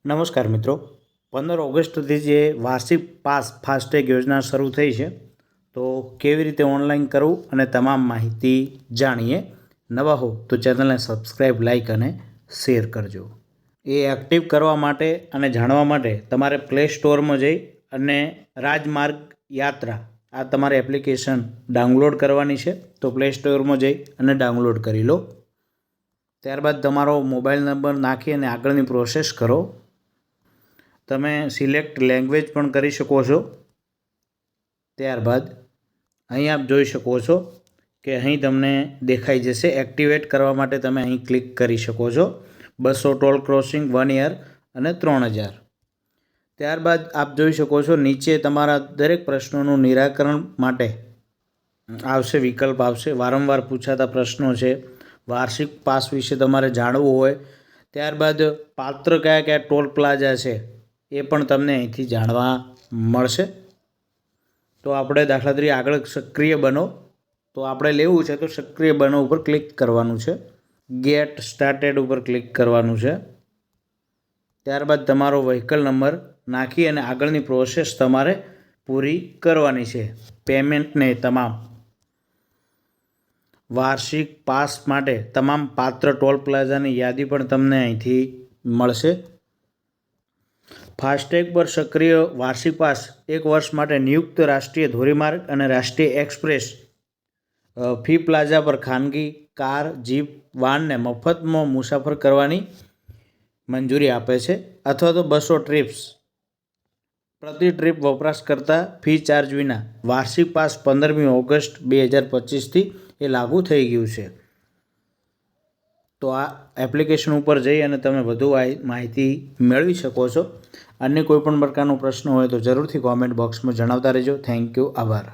નમસ્કાર મિત્રો, 15 ઓગસ્ટથી જે વાર્ષિક પાસ ફાસ્ટેગ યોજના શરૂ થઈ છે, તો કેવી રીતે ઓનલાઈન કરવું અને તમામ માહિતી જાણીએ. નવા હો તો ચેનલને સબસ્ક્રાઈબ, લાઇક અને શેર કરજો. એ એક્ટિવ કરવા માટે અને જાણવા માટે તમારે પ્લે સ્ટોરમાં જઈ અને રાજમાર્ગ યાત્રા આ તમારે એપ્લિકેશન ડાઉનલોડ કરવાની છે. તો પ્લે સ્ટોરમાં જઈ અને ડાઉનલોડ કરી લો. ત્યારબાદ તમારો મોબાઈલ નંબર નાખી અને આગળની પ્રોસેસ કરો. તમે સિલેક્ટ લેંગ્વેજ પણ કરી શકો છો. ત્યારબાદ અહીં આપ જોઈ શકો છો કે અહીં તમને દેખાઈ જશે. એક્ટિવેટ કરવા માટે તમે અહીં ક્લિક કરી શકો છો. 200 ટોલ ક્રોસિંગ, 1 યર અને 3000. ત્યારબાદ આપ જોઈ શકો છો નીચે તમારા દરેક પ્રશ્નોનું નિરાકરણ માટે આવશે, વિકલ્પ આવશે. વારંવાર પૂછાતા પ્રશ્નો છે, વાર્ષિક પાસ વિશે તમારે જાણવું હોય. ત્યારબાદ પાત્ર કયા કયા ટોલ પ્લાઝા છે એ પણ તમને અહીંથી જાણવા મળશે. તો આપણે દાખલા તરીકે આગળ સક્રિય બનો, તો આપણે લેવું છે તો સક્રિય બનો ઉપર ક્લિક કરવાનું છે. ગેટ સ્ટાર્ટેડ ઉપર ક્લિક કરવાનું છે. ત્યારબાદ તમારો વ્હીકલ નંબર નાખી અને આગળની પ્રોસેસ તમારે પૂરી કરવાની છે. પેમેન્ટને તમામ વાર્ષિક પાસ માટે તમામ પાત્ર ટોલ પ્લાઝાની યાદી પણ તમને અહીંથી મળશે. ફાસ્ટેગ પર સક્રિય વાર્ષિક પાસ 1 વર્ષ માટે નિયુક્ત રાષ્ટ્રીય ધોરીમાર્ગ અને રાષ્ટ્રીય એક્સપ્રેસ ફી પ્લાઝા પર ખાનગી કાર, જીપ, વાનને મફતમાં મુસાફર કરવાની મંજૂરી આપે છે, અથવા તો 200 ટ્રીપ્સ પ્રતિ ટ્રીપ વપરાશકર્તા ફી ચાર્જ વિના. વાર્ષિક પાસ 15મી ઓગસ્ટ 2025થી એ લાગુ થઈ ગયું છે. તો આ એપ્લિકેશન ઉપર જઈ અને તમે વધુ માહિતી મેળવી શકો છો. અન્ય કોઈ પણ પ્રકારનો પ્રશ્ન હોય તો જરૂરથી કોમેન્ટ બોક્સમાં જણાવતા રહેજો. થેન્ક યુ, આભાર.